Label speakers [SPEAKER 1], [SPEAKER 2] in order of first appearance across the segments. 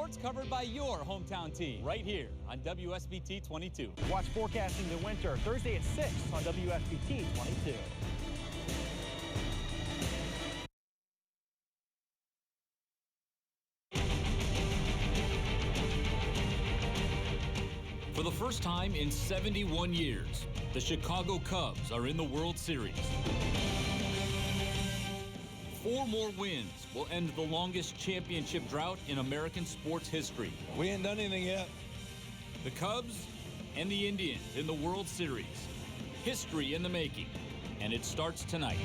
[SPEAKER 1] sports covered by your hometown team right here on WSBT 22.
[SPEAKER 2] Watch Forecasting the Winter Thursday at 6 on WSBT 22.
[SPEAKER 1] For the first time in 71 years, the Chicago Cubs are in the World Series. 4 more wins will end the longest championship drought in American sports history.
[SPEAKER 3] We ain't done anything yet.
[SPEAKER 1] The Cubs and the Indians in the World Series. History in the making, and it starts tonight.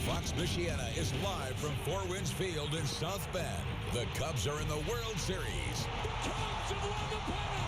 [SPEAKER 4] Fox Michiana is live from Four Winds Field in South Bend. The Cubs are in the World Series.
[SPEAKER 5] The Cubs have won the pennant!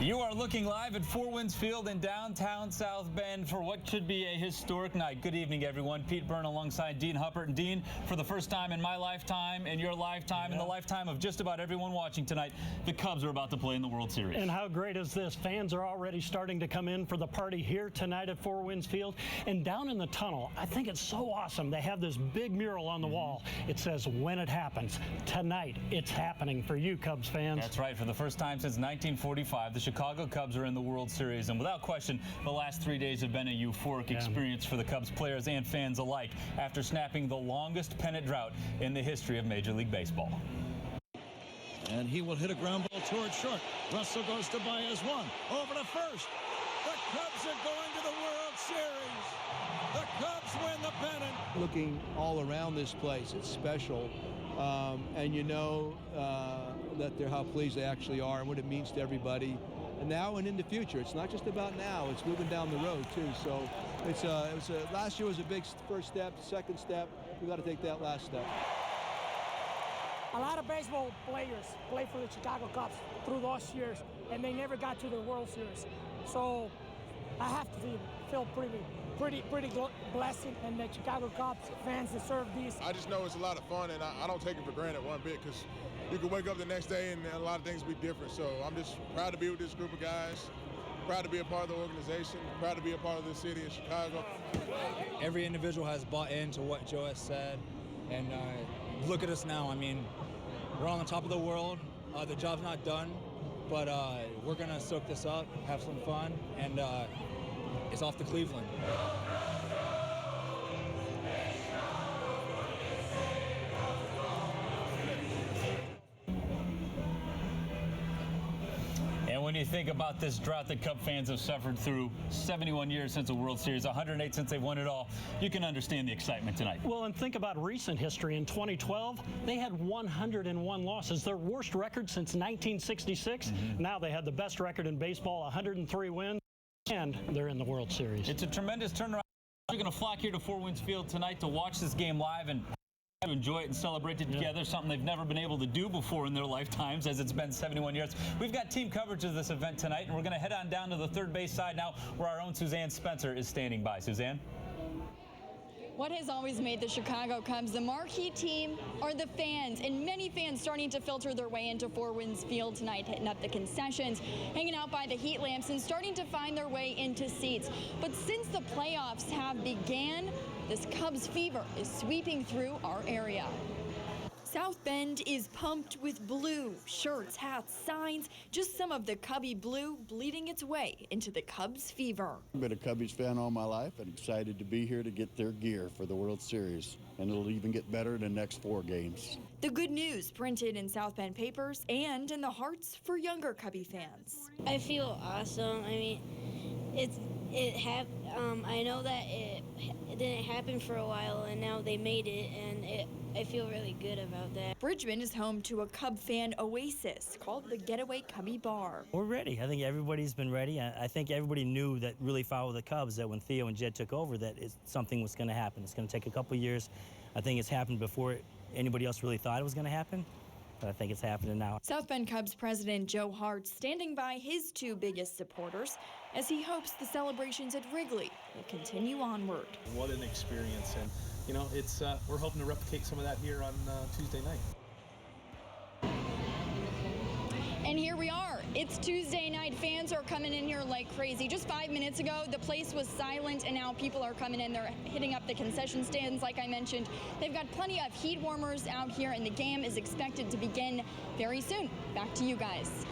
[SPEAKER 1] You are looking live at Four Winds Field in downtown South Bend for what should be a historic night. Good evening, everyone. Pete Byrne alongside Dean Huppert. And Dean, for the first time in my lifetime, in your lifetime, in the lifetime of just about everyone watching tonight, the Cubs are about to play in the World Series.
[SPEAKER 6] And how great is this? Fans are already starting to come in for the party here tonight at Four Winds Field. And down in the tunnel, I think it's so awesome. They have this big mural on the wall. It says, when it happens. Tonight, it's happening for you, Cubs fans.
[SPEAKER 1] That's right. For the first time since 1945, the Chicago Cubs are in the World Series, and without question, the last 3 days have been a euphoric experience for the Cubs players and fans alike after snapping the longest pennant drought in the history of Major League Baseball.
[SPEAKER 3] And he will hit a ground ball towards short. Russell goes to Baez one. Over to first. The Cubs are going to the World Series. The Cubs win the pennant.
[SPEAKER 7] Looking all around this place, it's special. And you know that they're how pleased they actually are and what it means to everybody. And now and in the future, it's not just about now, it's moving down the road too. So last year was a big first step, second step, we got to take that last step.
[SPEAKER 8] A lot of baseball players play for the Chicago Cubs through those years, and they never got to the World Series. So I have to feel pretty blessing, and the Chicago Cubs fans deserve this.
[SPEAKER 9] I just know it's a lot of fun, and I don't take it for granted one bit, because you can wake up the next day and a lot of things be different. So I'm just proud to be with this group of guys, proud to be a part of the organization, proud to be a part of the city of Chicago.
[SPEAKER 10] Every individual has bought into what Joe has said, and look at us now. I mean, we're on the top of the world. The job's not done, but we're going to soak this up, have some fun, and it's off to Cleveland.
[SPEAKER 1] And when you think about this drought that Cub fans have suffered through, 71 years since the World Series, 108 since they've won it all, you can understand the excitement tonight.
[SPEAKER 6] Well, and think about recent history. In 2012, they had 101 losses, their worst record since 1966. Now they had the best record in baseball, 103 wins, and they're in the World Series.
[SPEAKER 1] It's a tremendous turnaround. You're going to flock here to Four Winds Field tonight to watch this game live and enjoy it and celebrate it together, something they've never been able to do before in their lifetimes, as it's been 71 years. We've got team coverage of this event tonight, and we're going to head on down to the third base side now, where our own Suzanne Spencer is standing by. Suzanne?
[SPEAKER 11] What has always made the Chicago Cubs the marquee team are the fans, and many fans starting to filter their way into Four Winds Field tonight, hitting up the concessions, hanging out by the heat lamps, and starting to find their way into seats. But since the playoffs have began, this Cubs fever is sweeping through our area. South Bend is pumped with blue. Shirts, hats, signs, just some of the Cubby blue bleeding its way into the Cubs fever.
[SPEAKER 12] I've been a Cubbies fan all my life and excited to be here to get their gear for the World Series. And it'll even get better in the next 4 games.
[SPEAKER 11] The good news printed in South Bend papers and in the hearts for younger Cubby fans.
[SPEAKER 13] I feel awesome. I mean, I know that it didn't happen for a while, and now they made it, and I feel really good about that.
[SPEAKER 11] Bridgman is home to a Cub fan oasis called the Getaway Cubby Bar.
[SPEAKER 14] We're ready. I think everybody's been ready. I think everybody knew that really followed the Cubs, that when Theo and Jed took over, that something was going to happen. It's going to take a couple years. I think it's happened before anybody else really thought it was going to happen. But I think it's happening now.
[SPEAKER 11] South Bend Cubs president Joe Hart standing by his 2 biggest supporters as he hopes the celebrations at Wrigley will continue onward.
[SPEAKER 15] What an experience, and you know, it's we're hoping to replicate some of that here on Tuesday night.
[SPEAKER 11] And here we are It's Tuesday night. Fans are coming in here like crazy. Just 5 minutes ago, the place was silent, and now people are coming in. They're hitting up the concession stands, like I mentioned. They've got plenty of heat warmers out here, and the game is expected to begin very soon. Back to you guys.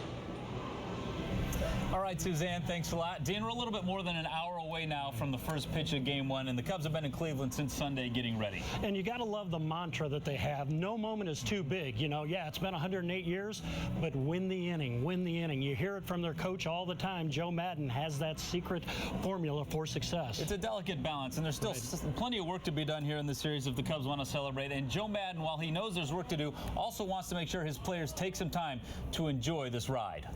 [SPEAKER 1] All right, Suzanne, thanks a lot. Dean, we're a little bit more than an hour away now from the first pitch of Game 1, and the Cubs have been in Cleveland since Sunday getting ready.
[SPEAKER 6] And you got to love the mantra that they have. No moment is too big. You know, yeah, it's been 108 years, but win the inning, win the inning. You hear it from their coach all the time. Joe Madden has that secret formula for success.
[SPEAKER 1] It's a delicate balance, and there's still plenty of work to be done here in the series if the Cubs want to celebrate. And Joe Madden, while he knows there's work to do, also wants to make sure his players take some time to enjoy this ride.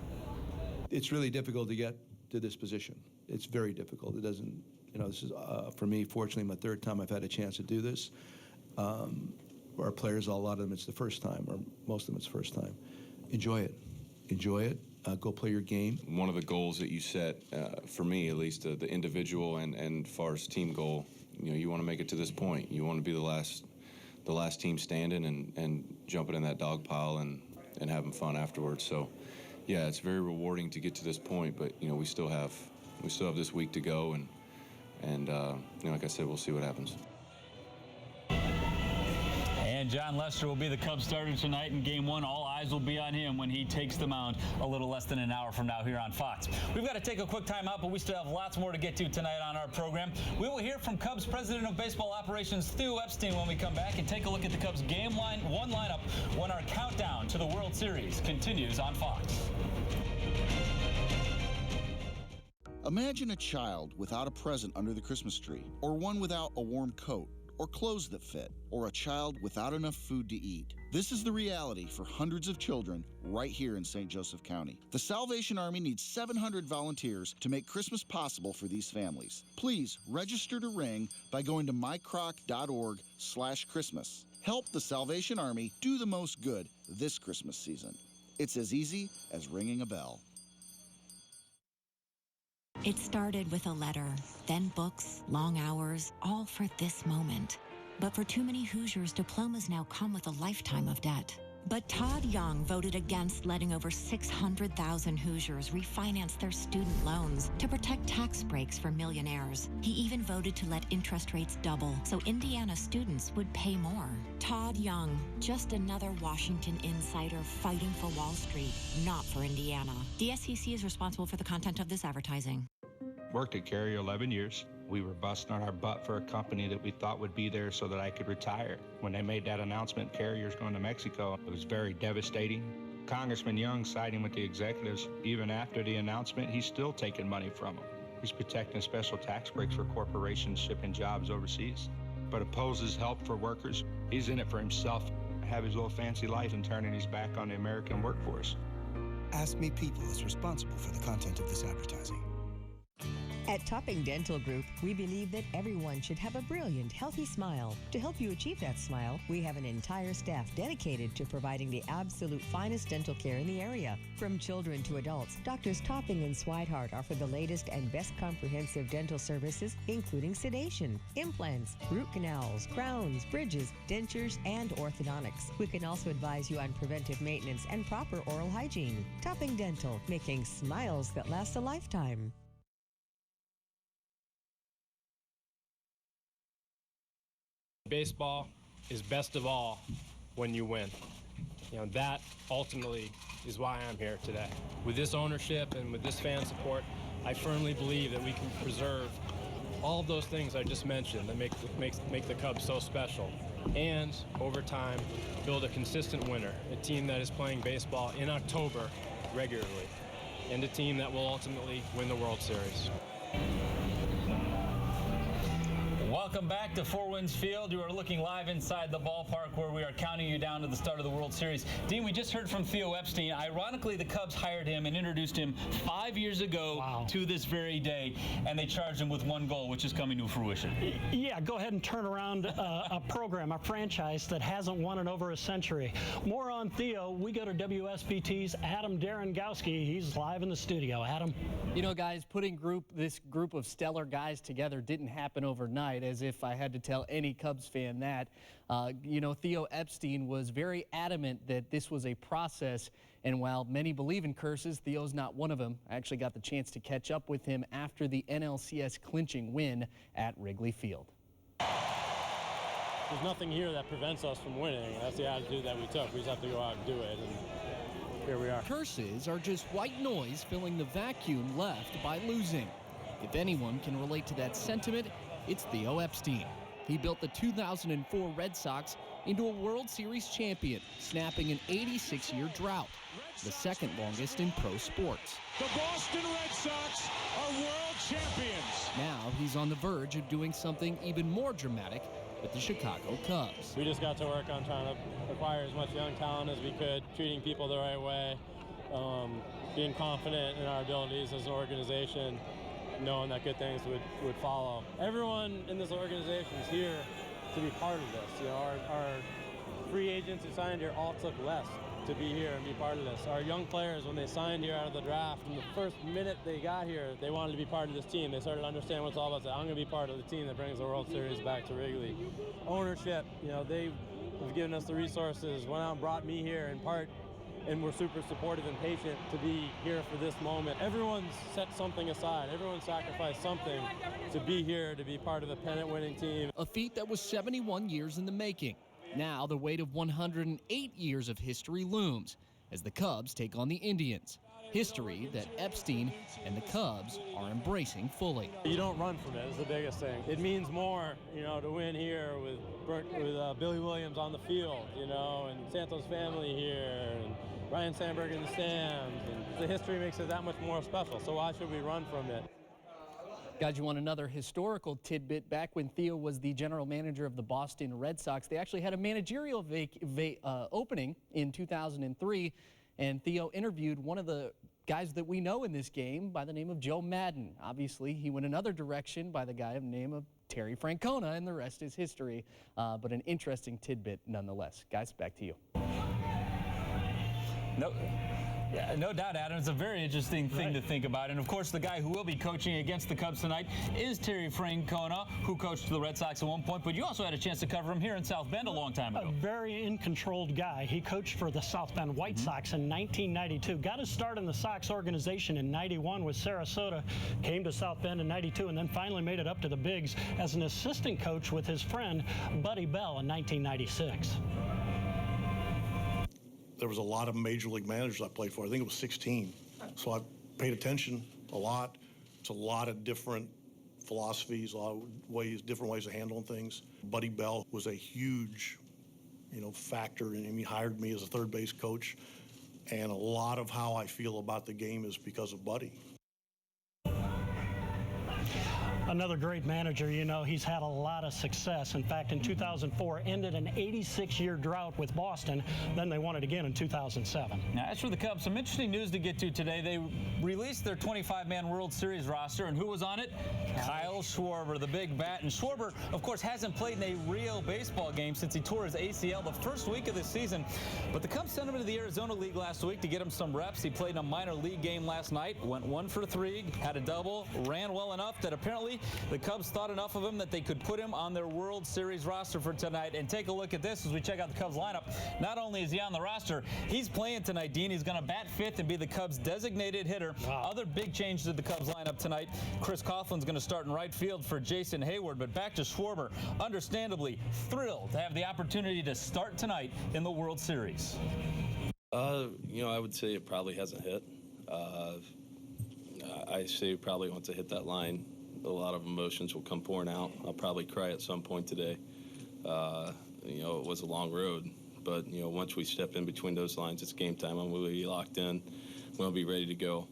[SPEAKER 7] It's really difficult to get to this position. It's very difficult. It doesn't, you know, this is, for me, fortunately, my third time I've had a chance to do this. Our players, a lot of them, it's the first time, or most of them, it's the first time. Enjoy it. Enjoy it. Go play your game.
[SPEAKER 16] One of the goals that you set, for me at least, the individual and far as team goal, you know, you want to make it to this point. You want to be the last team standing and jumping in that dog pile and having fun afterwards. So, yeah, it's very rewarding to get to this point, but you know, we still have this week to go, and you know, like I said, we'll see what happens.
[SPEAKER 1] And John Lester will be the Cubs starter tonight in Game 1. All eyes will be on him when he takes the mound a little less than an hour from now here on Fox. We've got to take a quick time out, but we still have lots more to get to tonight on our program. We will hear from Cubs President of Baseball Operations Theo Epstein when we come back and take a look at the Cubs Game 1 lineup when our countdown to the World Series continues on Fox.
[SPEAKER 17] Imagine a child without a present under the Christmas tree, or one without a warm coat, or clothes that fit, or a child without enough food to eat. This is the reality for hundreds of children right here in St. Joseph County. The Salvation Army needs 700 volunteers to make Christmas possible for these families. Please register to ring by going to mycroc.org/Christmas. Help the Salvation Army do the most good this Christmas season. It's as easy as ringing a bell.
[SPEAKER 18] It started with a letter, then books, long hours, all for this moment. But for too many Hoosiers, diplomas now come with a lifetime of debt. But Todd Young voted against letting over 600,000 Hoosiers refinance their student loans to protect tax breaks for millionaires. He even voted to let interest rates double so Indiana students would pay more. Todd Young, just another Washington insider fighting for Wall Street, not for Indiana. The SEC is responsible for the content of this advertising.
[SPEAKER 19] Worked at Carrier 11 years. We were busting on our butt for a company that we thought would be there so that I could retire. When they made that announcement, Carrier's going to Mexico, it was very devastating. Congressman Young siding with the executives. Even after the announcement, he's still taking money from them. He's protecting special tax breaks for corporations shipping jobs overseas, but opposes help for workers. He's in it for himself, have his little fancy life, and turning his back on the American workforce.
[SPEAKER 20] Ask Me People is responsible for the content of this advertising.
[SPEAKER 21] At Topping Dental Group, we believe that everyone should have a brilliant, healthy smile. To help you achieve that smile, we have an entire staff dedicated to providing the absolute finest dental care in the area. From children to adults, Doctors Topping and Swihart offer the latest and best comprehensive dental services, including sedation, implants, root canals, crowns, bridges, dentures, and orthodontics. We can also advise you on preventive maintenance and proper oral hygiene. Topping Dental, making smiles that last a lifetime.
[SPEAKER 22] Baseball is best of all when you win. You know, that ultimately is why I'm here today. With this ownership and with this fan support, I firmly believe that we can preserve all of those things I just mentioned that make the Cubs so special. And over time, build a consistent winner, a team that is playing baseball in October regularly, and a team that will ultimately win the World Series.
[SPEAKER 1] Welcome back to Four Winds Field. You are looking live inside the ballpark where we are counting you down to the start of the World Series. Dean, we just heard from Theo Epstein. Ironically, the Cubs hired him and introduced him 5 years ago to this very day, and they charged him with one goal, which is coming to fruition.
[SPEAKER 6] Yeah, go ahead and turn around a program, a franchise that hasn't won in over a century. More on Theo. We go to WSBT's Adam Darengowski. He's live in the studio. Adam.
[SPEAKER 23] You know, guys, putting this group of stellar guys together didn't happen overnight, as if I had to tell any Cubs fan that. You know, Theo Epstein was very adamant that this was a process And while many believe in curses, Theo's not one of them. I actually got the chance to catch up with him after the NLCS clinching win at Wrigley Field.
[SPEAKER 2] There's nothing here that prevents us from winning. That's the attitude that we took. We just have to go out and do it, and here we are.
[SPEAKER 23] Curses are just white noise filling the vacuum left by losing. If anyone can relate to that sentiment, it's Theo Epstein. He built the 2004 Red Sox into a World Series champion, snapping an 86-year drought, the second longest in pro sports.
[SPEAKER 3] The Boston Red Sox are world champions.
[SPEAKER 23] Now he's on the verge of doing something even more dramatic with the Chicago Cubs.
[SPEAKER 2] We just got to work on trying to acquire as much young talent as we could, treating people the right way, being confident in our abilities as an organization, knowing that good things would follow. Everyone in this organization is here to be part of this. You know, our free agents who signed here all took less to be here and be part of this. Our young players, when they signed here out of the draft, from the first minute they got here, they wanted to be part of this team. They started to understand what it's all about. Say, I'm going to be part of the team that brings the World Series back to Wrigley. Ownership, you know, they've given us the resources, went out and brought me here in part, and we're super supportive and patient to be here for this moment. Everyone's set something aside. Everyone sacrificed something to be here, to be part of the pennant-winning team.
[SPEAKER 23] A feat that was 71 years in the making. Now the weight of 108 years of history looms as the Cubs take on the Indians. History that Epstein and the Cubs are embracing fully.
[SPEAKER 2] You don't run from it, is the biggest thing. It means more, you know, to win here with Billy Williams on the field, you know, and Santos family here, and Ryan Sandberg in the stands. And the history makes it that much more special, so why should we run from it?
[SPEAKER 23] Guys, you want another historical tidbit? Back when Theo was the general manager of the Boston Red Sox, they actually had a managerial opening in 2003, and Theo interviewed one of the guys that we know in this game by the name of Joe Madden. Obviously, he went another direction by the guy of the name of Terry Francona, and the rest is history, but an interesting tidbit nonetheless. Guys, back to you.
[SPEAKER 1] No doubt, Adam. It's a very interesting thing to think about. And, of course, the guy who will be coaching against the Cubs tonight is Terry Francona, who coached the Red Sox at one point. But you also had a chance to cover him here in South Bend a long time ago.
[SPEAKER 6] A very in-controlled guy. He coached for the South Bend White Sox in 1992. Got his start in the Sox organization in 91 with Sarasota. Came to South Bend in 92 and then finally made it up to the Bigs as an assistant coach with his friend Buddy Bell in 1996.
[SPEAKER 4] There was a lot of major league managers I played for. I think it was 16. So I paid attention a lot. It's a lot of different philosophies, a lot of ways, different ways of handling things. Buddy Bell was a huge, factor, and he hired me as a third base coach. And a lot of how I feel about the game is because of Buddy.
[SPEAKER 6] Another great manager, he's had a lot of success. In fact, in 2004, ended an 86-year drought with Boston. Then they won it again in 2007.
[SPEAKER 1] Now, as for the Cubs, some interesting news to get to today. They released their 25-man World Series roster, and who was on it? Kyle Schwarber, the big bat. And Schwarber, of course, hasn't played in a real baseball game since he tore his ACL the first week of the season. But the Cubs sent him to the Arizona League last week to get him some reps. He played in a minor league game last night, went 1 for 3, had a double, ran well enough that apparently the Cubs thought enough of him that they could put him on their World Series roster for tonight. And take a look at this as we check out the Cubs lineup. Not only is he on the roster, he's playing tonight, Dean. He's going to bat fifth and be the Cubs' designated hitter. Wow. Other big changes to the Cubs lineup tonight. Chris Coughlin's going to start in right field for Jason Hayward. But back to Schwarber, understandably thrilled to have the opportunity to start tonight in the World Series.
[SPEAKER 5] I would say it probably hasn't hit. I say it probably once I hit that line, a lot of emotions will come pouring out. I'll probably cry at some point today. It was a long road, but once we step in between those lines, it's game time. I'm going to be locked in. We'll be ready to go,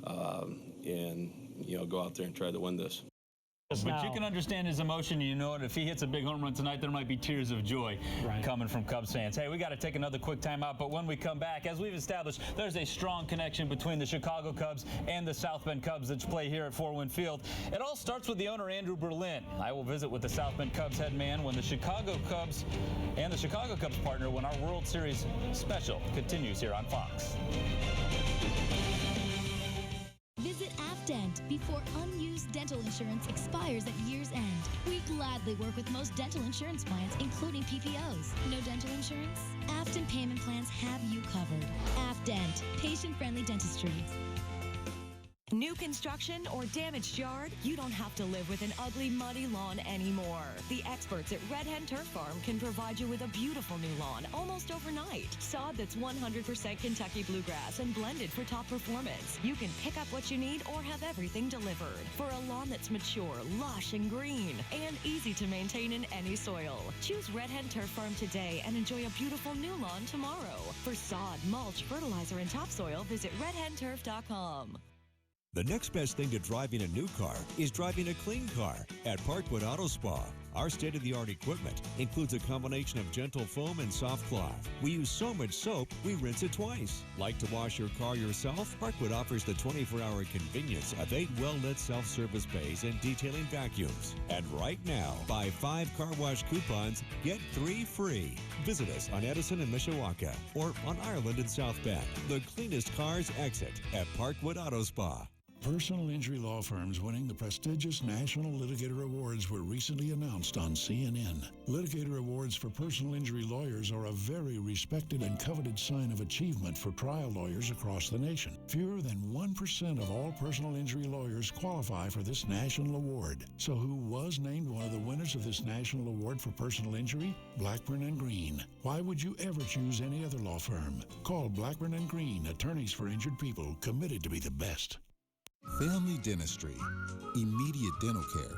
[SPEAKER 5] and go out there and try to win this.
[SPEAKER 1] But you can understand his emotion. If he hits a big home run tonight, there might be tears of joy coming from Cubs fans. Hey, we got to take another quick timeout, but when we come back, as we've established, there's a strong connection between the Chicago Cubs and the South Bend Cubs that play here at Four Wind Field. It all starts with the owner, Andrew Berlin. I will visit with the South Bend Cubs head man when the Chicago Cubs and the Chicago Cubs partner when our World Series special continues here on Fox.
[SPEAKER 8] Visit Afdent before unused dental insurance expires at year's end. We gladly work with most dental insurance plans, including PPOs. No dental insurance? Afdent payment plans have you covered. Afdent, patient-friendly dentistry.
[SPEAKER 9] New construction or damaged yard? You don't have to live with an ugly, muddy lawn anymore. The experts at Red Hen Turf Farm can provide you with a beautiful new lawn almost overnight. Sod that's 100% Kentucky bluegrass and blended for top performance. You can pick up what you need or have everything delivered. For a lawn that's mature, lush, and green, and easy to maintain in any soil. Choose Red Hen Turf Farm today and enjoy a beautiful new lawn tomorrow. For sod, mulch, fertilizer, and topsoil, visit redhenturf.com.
[SPEAKER 10] The next best thing to driving a new car is driving a clean car at Parkwood Auto Spa. Our state-of-the-art equipment includes a combination of gentle foam and soft cloth. We use so much soap, we rinse it twice. Like to wash your car yourself? Parkwood offers the 24-hour convenience of 8 well-lit self-service bays and detailing vacuums. And right now, buy 5 car wash coupons, get 3 free. Visit us on Edison and Mishawaka or on Ireland and South Bend. The cleanest cars exit at Parkwood Auto Spa.
[SPEAKER 24] Personal injury law firms winning the prestigious National Litigator Awards were recently announced on CNN. Litigator Awards for personal injury lawyers are a very respected and coveted sign of achievement for trial lawyers across the nation. Fewer than 1% of all personal injury lawyers qualify for this national award. So who was named one of the winners of this national award for personal injury? Blackburn and Green. Why would you ever choose any other law firm? Call Blackburn and Green, attorneys for injured people, committed to be the best.
[SPEAKER 25] Family dentistry, immediate dental care,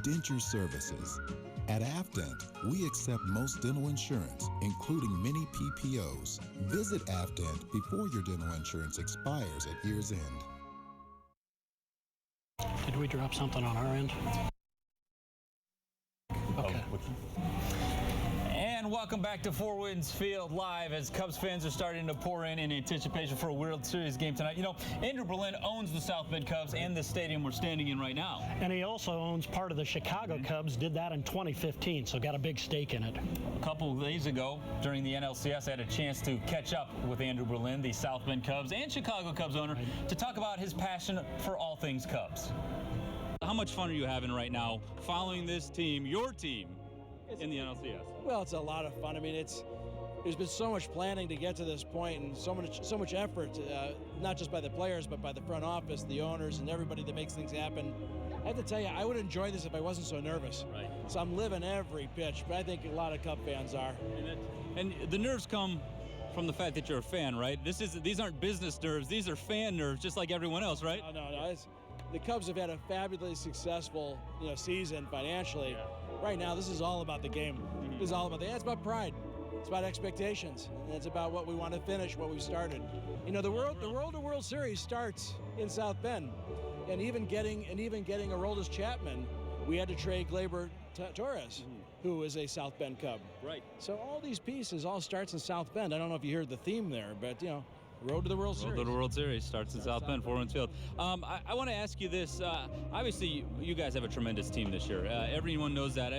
[SPEAKER 25] denture services. At Afdent, we accept most dental insurance, including many PPOs. Visit Afdent before your dental insurance expires at year's end.
[SPEAKER 6] Did we drop something on our end? Okay.
[SPEAKER 1] And welcome back to Four Winds Field Live as Cubs fans are starting to pour in anticipation for a World Series game tonight. You know, Andrew Berlin owns the South Bend Cubs and the stadium we're standing in right now.
[SPEAKER 6] And he also owns part of the Chicago Cubs, did that in 2015, so got a big stake in it.
[SPEAKER 1] A couple of days ago during the NLCS, I had a chance to catch up with Andrew Berlin, the South Bend Cubs and Chicago Cubs owner, to talk about his passion for all things Cubs. How much fun are you having right now following this team, your team, in the NLCS?
[SPEAKER 26] Well, it's a lot of fun. I mean, there's been so much planning to get to this point, and so much effort, not just by the players, but by the front office, the owners, and everybody that makes things happen. I have to tell you, I would enjoy this if I wasn't so nervous.
[SPEAKER 1] Right.
[SPEAKER 26] So I'm living every pitch, but I think a lot of Cub fans are.
[SPEAKER 1] And the nerves come from the fact that you're a fan, right? These aren't business nerves; these are fan nerves, just like everyone else, right?
[SPEAKER 26] No. The Cubs have had a fabulously successful, season financially. Yeah. Right now, this is all about the game. Mm-hmm. This is all about it's about pride. It's about expectations. And it's about what we want to finish, what we've started. The World Series starts in South Bend, and even getting Aroldis Chapman, we had to trade Gleyber Torres, who is a South Bend Cub.
[SPEAKER 1] Right.
[SPEAKER 26] So all these pieces all starts in South Bend. I don't know if you heard the theme there, but road to the World Series.
[SPEAKER 1] Road to the World Series starts in South Bend, Four Winds Field. I want to ask you this. Obviously, you guys have a tremendous team this year. Everyone knows that.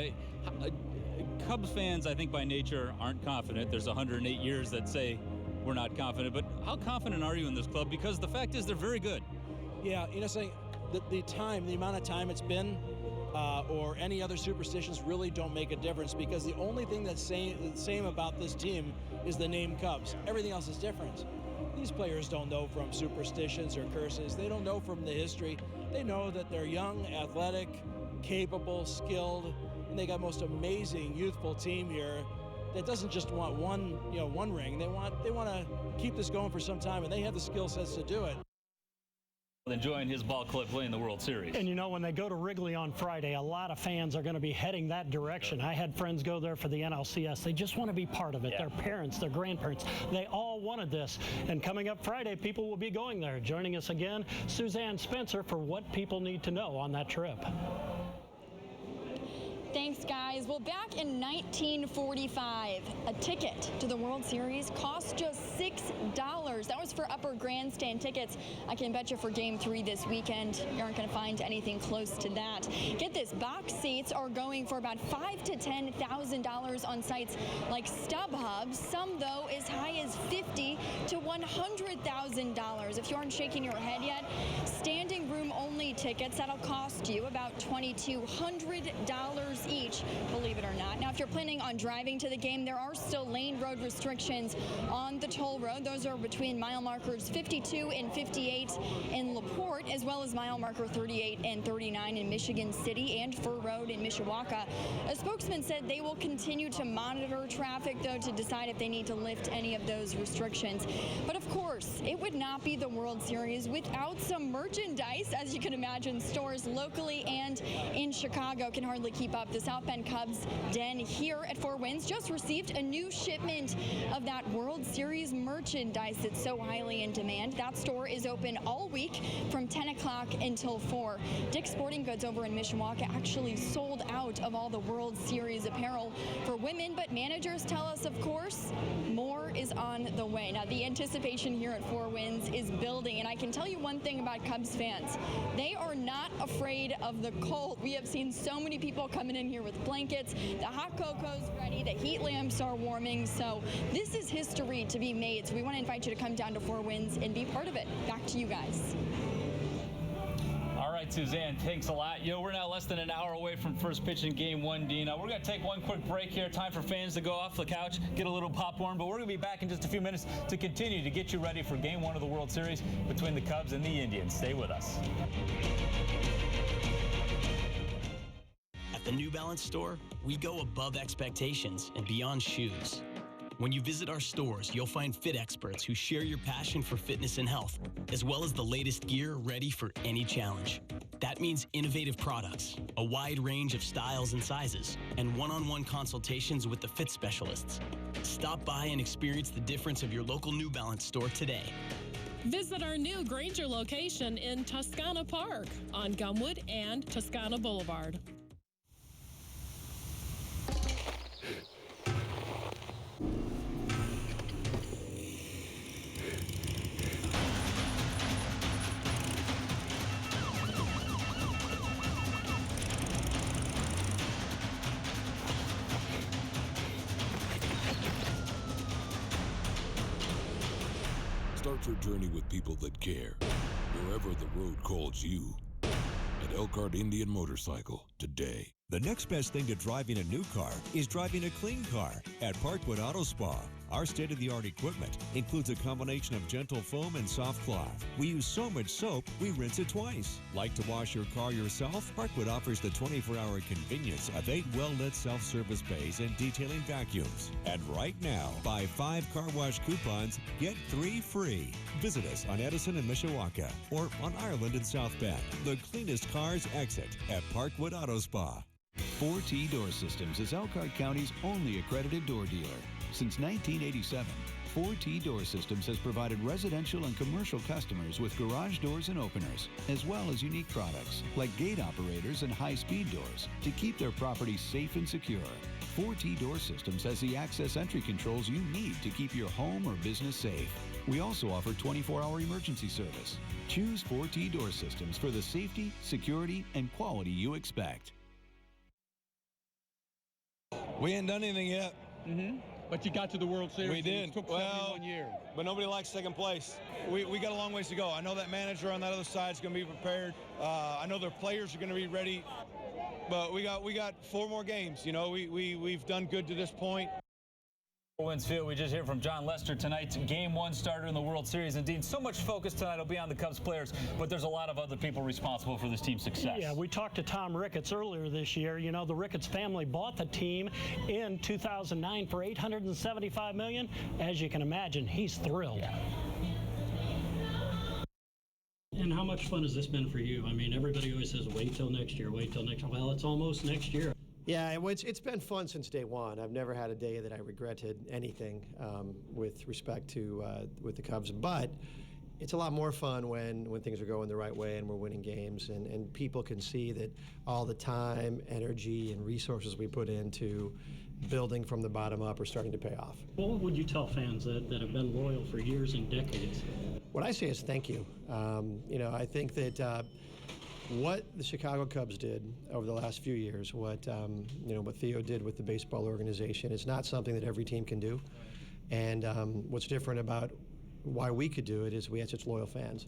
[SPEAKER 1] Cubs fans, I think by nature, aren't confident. There's 108 years that say we're not confident. But how confident are you in this club? Because the fact is they're very good.
[SPEAKER 26] Yeah, saying the amount of time it's been, or any other superstitions really don't make a difference, because the only thing that's the same about this team is the name Cubs. Everything else is different. These players don't know from superstitions or curses. They don't know from the history. They know that they're young, athletic, capable, skilled, and they got most amazing youthful team here that doesn't just want one ring. They want to keep this going for some time, and they have the skill sets to do it.
[SPEAKER 1] Enjoying his ball club playing the World Series.
[SPEAKER 6] And when they go to Wrigley on Friday, a lot of fans are going to be heading that direction. I had friends go there for the NLCS. They just want to be part of it. Yeah. Their parents, their grandparents, they all wanted this. And coming up Friday, people will be going there. Joining us again, Suzanne Spencer, for what people need to know on that trip.
[SPEAKER 7] Thanks, guys. Well, back in 1945, a ticket to the World Series cost just $6. That was for upper grandstand tickets. I can bet you for Game 3 this weekend, you aren't going to find anything close to that. Get this, box seats are going for about $5,000 to $10,000 on sites like StubHub. Some, though, as high as $50,000 to $100,000. If you aren't shaking your head yet, standing room only tickets, that'll cost you about $2,200 each, believe it or not. Now, if you're planning on driving to the game, there are still lane road restrictions on the toll road. Those are between mile markers 52 and 58 in LaPorte, as well as mile marker 38 and 39 in Michigan City and Fur Road in Mishawaka. A spokesman said they will continue to monitor traffic, though, to decide if they need to lift any of those restrictions. But of course, it would not be the World Series without some merchandise. As you can imagine, stores locally and in Chicago can hardly keep up. The South Bend Cubs Den here at Four Winds just received a new shipment of that World Series merchandise that's so highly in demand. That store is open all week from 10 o'clock until 4. Dick's Sporting Goods over in Mishawaka actually sold out of all the World Series apparel for women, but managers tell us, of course, more is on the way. Now, the anticipation here at Four Winds is building, and I can tell you one thing about Cubs fans. They are not afraid of the cold. We have seen so many people coming in here with blankets. The hot cocoa's ready. The heat lamps are warming. So this is history to be made. So we want to invite you to come down to Four Winds and be part of it. Back to you guys.
[SPEAKER 1] All right, Suzanne, thanks a lot. We're now less than an hour away from first pitch in Game 1, Dina. We're going to take one quick break here. Time for fans to go off the couch, get a little popcorn, but we're going to be back in just a few minutes to continue to get you ready for Game 1 of the World Series between the Cubs and the Indians. Stay with us.
[SPEAKER 11] At the New Balance store, we go above expectations and beyond shoes. When you visit our stores, you'll find fit experts who share your passion for fitness and health, as well as the latest gear ready for any challenge. That means innovative products, a wide range of styles and sizes, and one-on-one consultations with the fit specialists. Stop by and experience the difference of your local New Balance store today.
[SPEAKER 12] Visit our new Granger location in Toscana Park on Gumwood and Toscana Boulevard.
[SPEAKER 24] Start your journey with people that care, wherever the road calls you. At Elkhart Indian Motorcycle today.
[SPEAKER 10] The next best thing to driving a new car is driving a clean car at Parkwood Auto Spa. Our state-of-the-art equipment includes a combination of gentle foam and soft cloth. We use so much soap, we rinse it twice. Like to wash your car yourself? Parkwood offers the 24-hour convenience of 8 well-lit self-service bays and detailing vacuums. And right now, buy 5 car wash coupons, get 3 free. Visit us on Edison and Mishawaka or on Ireland and South Bend. The cleanest cars exit at Parkwood Auto Spa.
[SPEAKER 13] 4T Door Systems is Elkhart County's only accredited door dealer. Since 1987, 4T Door Systems has provided residential and commercial customers with garage doors and openers, as well as unique products like gate operators and high-speed doors to keep their properties safe and secure. 4T Door Systems has the access entry controls you need to keep your home or business safe. We also offer 24-hour emergency service. Choose 4T Door Systems for the safety, security, and quality you expect.
[SPEAKER 14] We ain't done anything yet.
[SPEAKER 15] But you got to the World Series.
[SPEAKER 14] We did.
[SPEAKER 15] It took 71 years.
[SPEAKER 14] But nobody likes second place. We got a long ways to go. I know that manager on that other side is going to be prepared. I know their players are going to be ready. But we got 4 more games. We've done good to this point.
[SPEAKER 1] Four Winds Field, we just heard from John Lester tonight, Game 1 starter in the World Series. And Dean, so much focus tonight will be on the Cubs players, but there's a lot of other people responsible for this team's success.
[SPEAKER 6] Yeah, we talked to Tom Ricketts earlier this year. The Ricketts family bought the team in 2009 for $875 million. As you can imagine, he's thrilled. And how much fun has this been for you? I mean, everybody always says, wait till next year, wait till next year. Well, it's almost next year.
[SPEAKER 27] Yeah, it's been fun since day one. I've never had a day that I regretted anything with respect to with the Cubs. But It's a lot more fun when things are going the right way and we're winning games, and people can see that all the time, energy, and resources we put into building from the bottom up are starting to pay off.
[SPEAKER 6] What would you tell fans that have been loyal for years and decades?
[SPEAKER 27] What I say is thank you. I think that what the Chicago Cubs did over the last few years, what Theo did with the baseball organization, is not something that every team can do. And what's different about why we could do it is we had such loyal fans.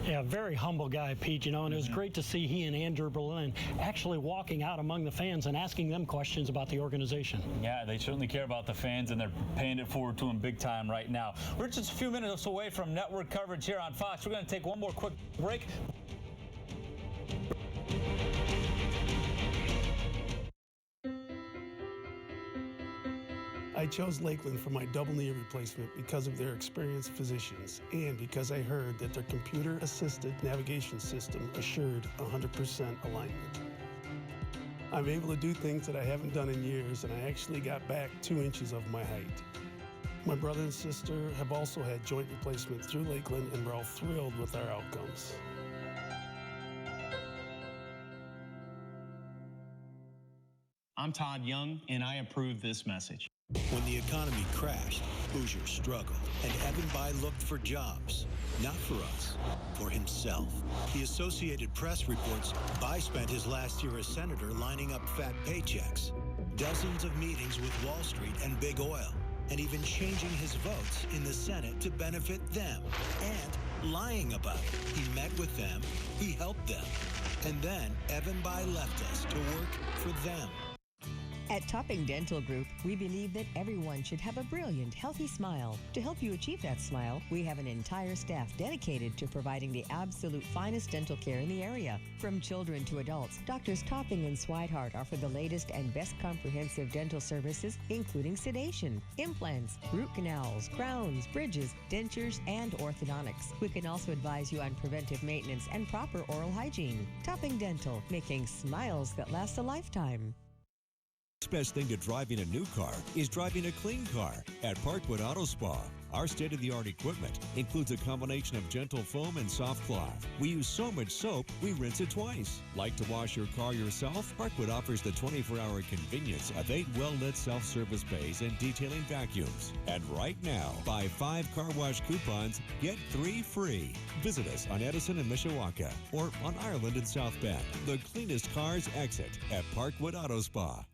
[SPEAKER 6] Yeah, very humble guy, Pete, and it was great to see he and Andrew Berlin actually walking out among the fans and asking them questions about the organization.
[SPEAKER 1] Yeah, they certainly care about the fans, and they're paying it forward to them big time right now. We're just a few minutes away from network coverage here on Fox. We're going to take one more quick break.
[SPEAKER 16] I chose Lakeland for my double knee replacement because of their experienced physicians and because I heard that their computer-assisted navigation system assured 100% alignment. I'm able to do things that I haven't done in years, and I actually got back 2 inches of my height. My brother and sister have also had joint replacement through Lakeland, and we're all thrilled with our outcomes.
[SPEAKER 17] I'm Todd Young, and I approve this message.
[SPEAKER 18] When the economy crashed, Hoosier struggled, and Evan Bayh looked for jobs. Not for us, for himself. The Associated Press reports Bayh spent his last year as senator lining up fat paychecks, dozens of meetings with Wall Street and big oil, and even changing his votes in the Senate to benefit them, and lying about it. He met with them, he helped them, and then Evan Bayh left us to work for them.
[SPEAKER 9] At Topping Dental Group, we believe that everyone should have a brilliant, healthy smile. To help you achieve that smile, we have an entire staff dedicated to providing the absolute finest dental care in the area. From children to adults, Doctors Topping and Swihart offer the latest and best comprehensive dental services, including sedation, implants, root canals, crowns, bridges, dentures, and orthodontics. We can also advise you on preventive maintenance and proper oral hygiene. Topping Dental, making smiles that last a lifetime.
[SPEAKER 10] The best thing to driving a new car is driving a clean car at Parkwood Auto Spa. Our state-of-the-art equipment includes a combination of gentle foam and soft cloth. We use so much soap, we rinse it twice. Like to wash your car yourself? Parkwood offers the 24-hour convenience of 8 well-lit self-service bays and detailing vacuums. And right now, buy 5 car wash coupons, get 3 free. Visit us on Edison and Mishawaka or on Ireland and South Bend. The cleanest cars exit at Parkwood Auto Spa.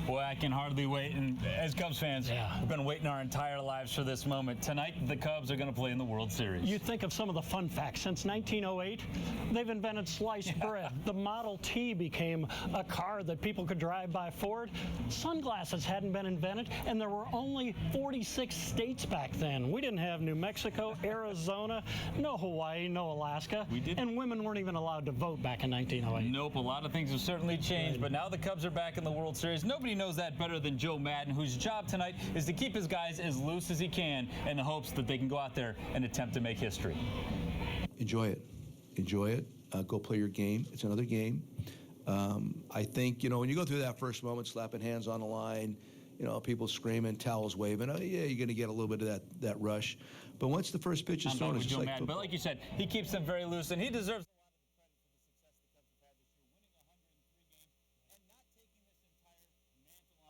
[SPEAKER 1] Boy, I can hardly wait. And as Cubs fans, we've been waiting our entire lives for this moment. Tonight, the Cubs are going to play in the World Series.
[SPEAKER 6] You think of some of the fun facts. Since 1908, they've invented sliced bread. The Model T became a car that people could drive by Ford. Sunglasses hadn't been invented, and there were only 46 states back then. We didn't have New Mexico, Arizona, no Hawaii, no Alaska. We did. And women weren't even allowed to vote back in 1908.
[SPEAKER 1] Nope, a lot of things have certainly changed, but now the Cubs are back in the World Series. Nobody knows that better than Joe Madden, whose job tonight is to keep his guys as loose as he can in the hopes that they can go out there and attempt to make history.
[SPEAKER 19] Enjoy it. Enjoy it. Go play your game. It's another game. I think, when you go through that first moment, slapping hands on the line, people screaming, towels waving, yeah, you're going to get a little bit of that rush. But once the first pitch is thrown, it's just like
[SPEAKER 1] football. But like you said, he keeps them very loose, and he deserves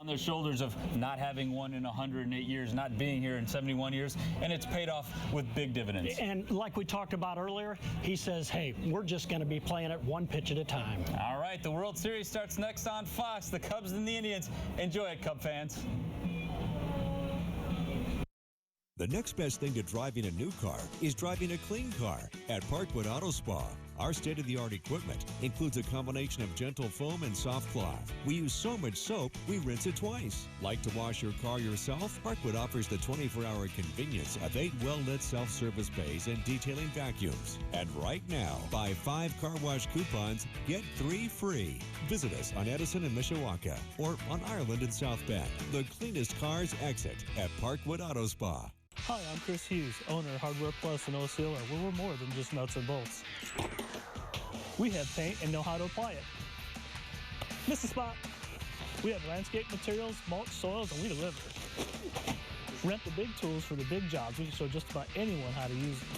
[SPEAKER 1] on their shoulders of not having won in 108 years, not being here in 71 years, and it's paid off with big dividends.
[SPEAKER 6] And like we talked about earlier, he says, hey, we're just going to be playing it one pitch at a time.
[SPEAKER 1] All right, the World Series starts next on Fox. The Cubs and the Indians. Enjoy it, Cub fans.
[SPEAKER 10] The next best thing to driving a new car is driving a clean car at Parkwood Auto Spa. Our state-of-the-art equipment includes a combination of gentle foam and soft cloth. We use so much soap, we rinse it twice. Like to wash your car yourself? Parkwood offers the 24-hour convenience of 8 well-lit self-service bays and detailing vacuums. And right now, buy 5 car wash coupons, get 3 free. Visit us on Edison and Mishawaka or on Ireland and South Bend. The cleanest cars exit at Parkwood Auto Spa.
[SPEAKER 2] Hi, I'm Chris Hughes, owner of Hardware Plus in Osceola, where we're more than just nuts and bolts. We have paint and know how to apply it. Miss a spot. We have landscape materials, mulch, soils, and we deliver. Rent the big tools for the big jobs. We can show just about anyone how to use them.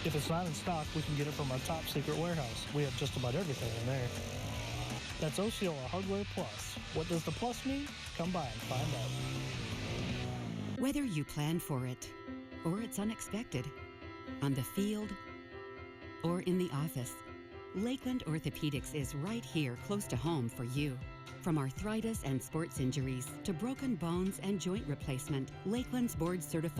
[SPEAKER 2] If it's not in stock, we can get it from our top secret warehouse. We have just about everything in there. That's Osceola Hardware Plus. What does the plus mean? Come by and find out.
[SPEAKER 3] Whether you planned for it or it's unexpected, on the field or in the office, Lakeland Orthopedics is right here close to home for you. From arthritis and sports injuries to broken bones and joint replacement, Lakeland's board certified